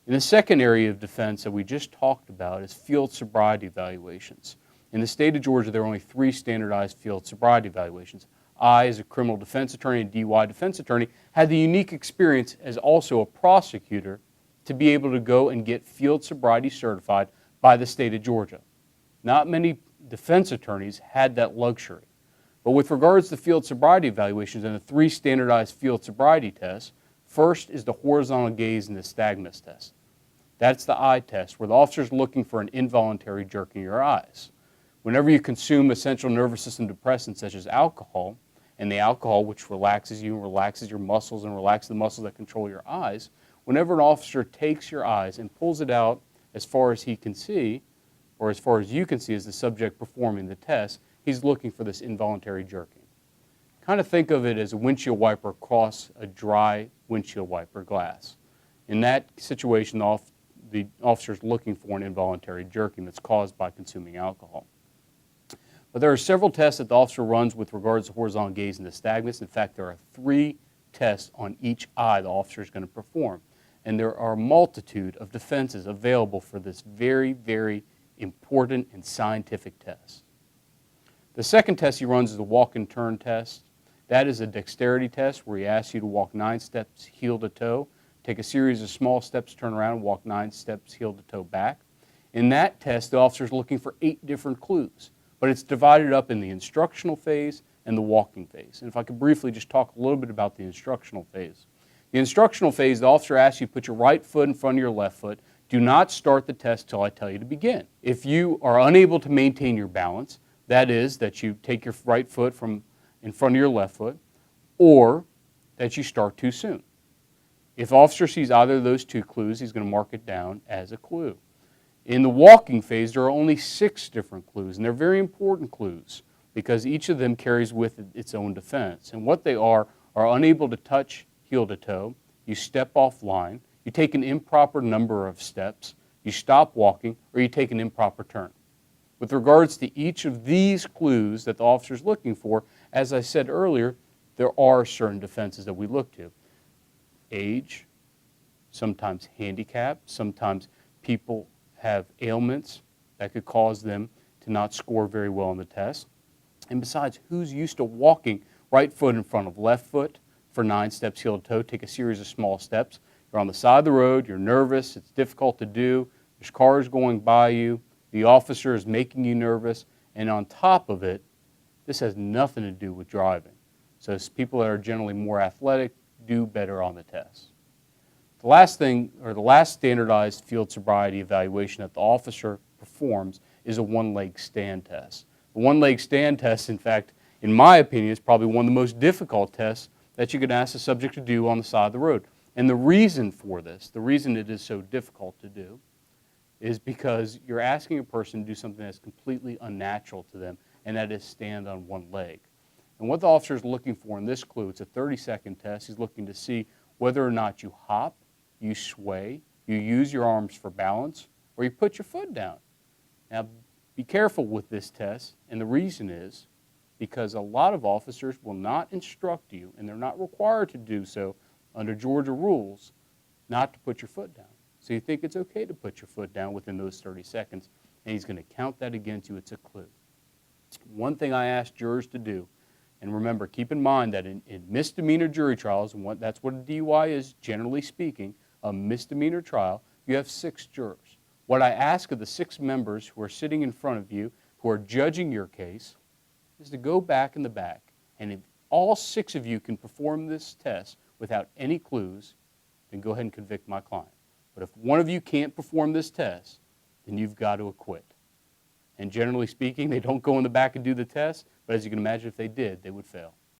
And the second area of defense that we just talked about is field sobriety evaluations. In the state of Georgia, there are only 3 standardized field sobriety evaluations. I, as a criminal defense attorney and DUI defense attorney, had the unique experience as also a prosecutor to be able to go and get field sobriety certified by the state of Georgia. Not many defense attorneys had that luxury. But with regards to field sobriety evaluations and the 3 standardized field sobriety tests, first is the horizontal gaze and the nystagmus test. That's the eye test, where the officer is looking for an involuntary jerking of your eyes. Whenever you consume essential nervous system depressants such as alcohol, and the alcohol which relaxes you and relaxes your muscles and relaxes the muscles that control your eyes, whenever an officer takes your eyes and pulls it out as far as he can see, or as far as you can see as the subject performing the test, he's looking for this involuntary jerking. Kind of think of it as a windshield wiper across a dry windshield wiper glass. In that situation, the officer is looking for an involuntary jerking that's caused by consuming alcohol. But there are several tests that the officer runs with regards to horizontal gaze and nystagmus. In fact, there are 3 tests on each eye the officer is going to perform. And there are a multitude of defenses available for this very, very important and scientific test. The second test he runs is the walk and turn test. That is a dexterity test where he asks you to walk 9 steps heel to toe, take a series of small steps, turn around, and walk 9 steps heel to toe back. In that test, the officer is looking for 8 different clues, but it's divided up in the instructional phase and the walking phase. And if I could briefly just talk a little bit about the instructional phase. The instructional phase, the officer asks you to put your right foot in front of your left foot. Do not start the test till I tell you to begin. If you are unable to maintain your balance, that is, that you take your right foot from in front of your left foot, or that you start too soon. If the officer sees either of those 2 clues, he's going to mark it down as a clue. In the walking phase, there are only 6 different clues, and they're very important clues because each of them carries with it its own defense. And what they are unable to touch heel to toe, you step off line, you take an improper number of steps, you stop walking, or you take an improper turn. With regards to each of these clues that the officer is looking for, as I said earlier, there are certain defenses that we look to. Age, sometimes handicap, sometimes people have ailments that could cause them to not score very well on the test. And besides, who's used to walking right foot in front of left foot for 9 steps heel to toe, take a series of small steps. You're on the side of the road, you're nervous, it's difficult to do, there's cars going by you, the officer is making you nervous, and on top of it, this has nothing to do with driving. So people that are generally more athletic do better on the test. The last thing, or the last standardized field sobriety evaluation that the officer performs is a one-leg stand test. The one-leg stand test, in fact, in my opinion, is probably one of the most difficult tests that you can ask a subject to do on the side of the road. And the reason for this, the reason it is so difficult to do, is because you're asking a person to do something that's completely unnatural to them, and that is stand on one leg. And what the officer is looking for in this clue, it's a 30-second test. He's looking to see whether or not you hop, you sway, you use your arms for balance, or you put your foot down. Now, be careful with this test, and the reason is because a lot of officers will not instruct you, and they're not required to do so under Georgia rules, not to put your foot down. So you think it's okay to put your foot down within those 30 seconds, and he's going to count that against you. It's a clue. One thing I ask jurors to do, and remember, keep in mind that in misdemeanor jury trials, and that's what a DUI is, generally speaking, a misdemeanor trial, you have 6 jurors. What I ask of the 6 members who are sitting in front of you, who are judging your case, is to go back in the back, and if all 6 of you can perform this test without any clues, then go ahead and convict my client. But if one of you can't perform this test, then you've got to acquit. And generally speaking, they don't go in the back and do the test, but as you can imagine, if they did, they would fail.